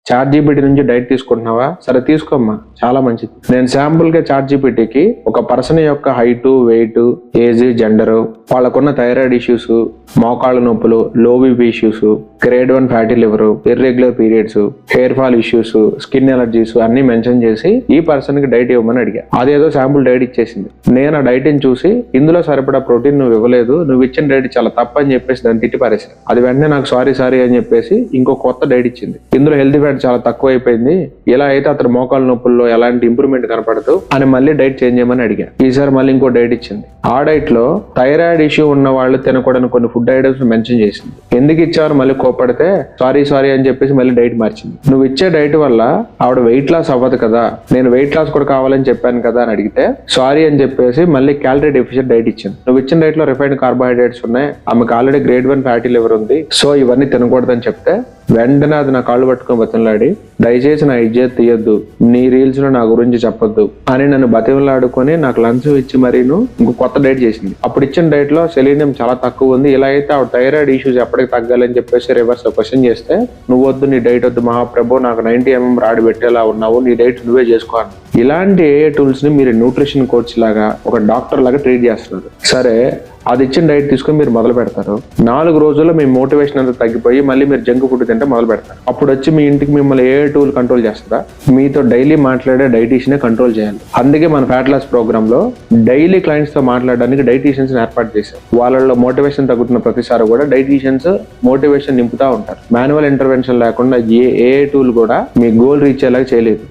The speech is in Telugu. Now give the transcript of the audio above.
ChatGPT నుంచి డైట్ తీసుకుంటున్నావా? సరే తీసుకోమ్మా, చాలా మంచిది. నేను శాంపుల్ గా ChatGPTకి ఒక పర్సన్ యొక్క హైట్, వెయిట్, ఏజ్, జెండర్, వాళ్ళకున్న థైరాయిడ్ ఇష్యూస్, మోకాళ్ళ నొప్పులు, low BP issues, grade 1 fatty liver, irregular periods, hair fall issues, skin allergies అన్ని మెన్షన్ చేసి ఈ పర్సన్ కి డైట్ ఇవ్వమని అడిగా. అదేదో శాంపుల్ డైట్ ఇచ్చేసింది. నేను ఆ డైట్ ని చూసి ఇందులో సరిపడా ప్రోటీన్ నువ్వు ఇవ్వలేదు, నువ్వు ఇచ్చిన డైట్ చాలా తప్పు అని చెప్పేసి దాన్ని తిట్టి పారేసాను. అది వెంటనే నాకు సారీ అని చెప్పేసి ఇంకో కొత్త డైట్ ఇచ్చింది. ఇందులో హెల్తీ ఫ్యాట్ చాలా తక్కువ అయిపోయింది, ఇలా అయితే అతను మోకాళ్ళ నొప్పుల్లో ఎలాంటి ఇంప్రూవ్మెంట్ కనపడదు అని మళ్ళీ డైట్ చేంజ్ చేయమని అడిగా. ఈసారి మళ్ళీ ఇంకో డైట్ ఇచ్చింది. ఆ డైట్ లో థైరాయిడ్ ఇష్యూ ఉన్న వాళ్ళు తినకూడని కొన్ని ఫుడ్ ఐటమ్స్ మెన్షన్ చేసింది. ఎందుకు ఇచ్చారు మళ్ళీ కోపడితే సారీ అని చెప్పేసి మళ్ళీ డైట్ మార్చింది. నువ్వు ఇచ్చే డైట్ వల్ల ఆవిడ వెయిట్ లాస్ అవ్వదు కదా, నేను వెయిట్ లాస్ కూడా కావాలని చెప్పాను కదా అని అడిగితే సారీ అని చెప్పేసి మళ్ళీ క్యాలరీ డెఫిషియెంట్ డైట్ ఇచ్చింది. నువ్వు ఇచ్చిన డైట్ లో రిఫైన్డ్ కార్బోహైడ్రేట్స్ ఉన్నాయి, ఆమెకు ఆల్రెడీ గ్రేడ్ 1 ఫ్యాటీ లివర్ ఉంది, సో ఇవన్నీ తినకూడదని చెప్తే వెంటనే అది నా కాళ్ళు పట్టుకొని బతిమలాడి దయచేసి నా ఇజ్జత్ తీయొద్దు, నీ రీల్స్ లో నా గురించి చెప్పొద్దు అని నన్ను బతిమలాడుకొని నాకు లంచ్ ఇచ్చి మరీను ఇంకో కొత్త డైట్ చేసింది. అప్పుడు ఇచ్చిన డైట్ లో సెలీనియం చాలా తక్కువ ఉంది, ఇలా అయితే ఆవిడ థైరాయిడ్ ఇష్యూస్ ఎప్పటికి తగ్గాలని చెప్పేసి రివర్స్ క్వశ్చన్ చేస్తే నువ్వు వద్దు, నీ డైట్ వద్దు మహాప్రభు, నాకు 90 mm రాడి పెట్టేలా ఉన్నావు, నీ డైట్ నువ్వే చేసుకో. ఇలాంటి ఏ టూల్స్ ని మీరు న్యూట్రిషన్ కోచ్ లాగా ఒక డాక్టర్ లాగా ట్రీట్ చేస్తున్నారు. సరే, అది ఇచ్చిన డైట్ తీసుకుని మీరు మొదలు పెడతారు. 4 రోజుల్లో మీ మోటివేషన్ అంతా తగ్గిపోయి మళ్ళీ మీరు జంక్ ఫుడ్ తింటే మొదలు పెడతారు. అప్పుడు వచ్చి మీ ఇంటికి మిమ్మల్ని ఏ టూల్ కంట్రోల్ చేస్తుందా? మీతో డైలీ మాట్లాడే డైటీషియనే కంట్రోల్ చేయాలి. అందుకే మన ఫ్యాట్ లాస్ ప్రోగ్రామ్ లో డైలీ క్లయింట్స్ తో మాట్లాడడానికి డైటీషియన్స్ ఏర్పాటు చేశారు. వాళ్ళలో మోటివేషన్ తగ్గుతున్న ప్రతిసారి కూడా డైటీషియన్స్ మోటివేషన్ నింపుతా ఉంటారు. మాన్యువల్ ఇంటర్వెన్షన్ లేకుండా ఏ టూల్ కూడా మీ గోల్ రీచ్ అయ్యేలాగా చేయలేదు.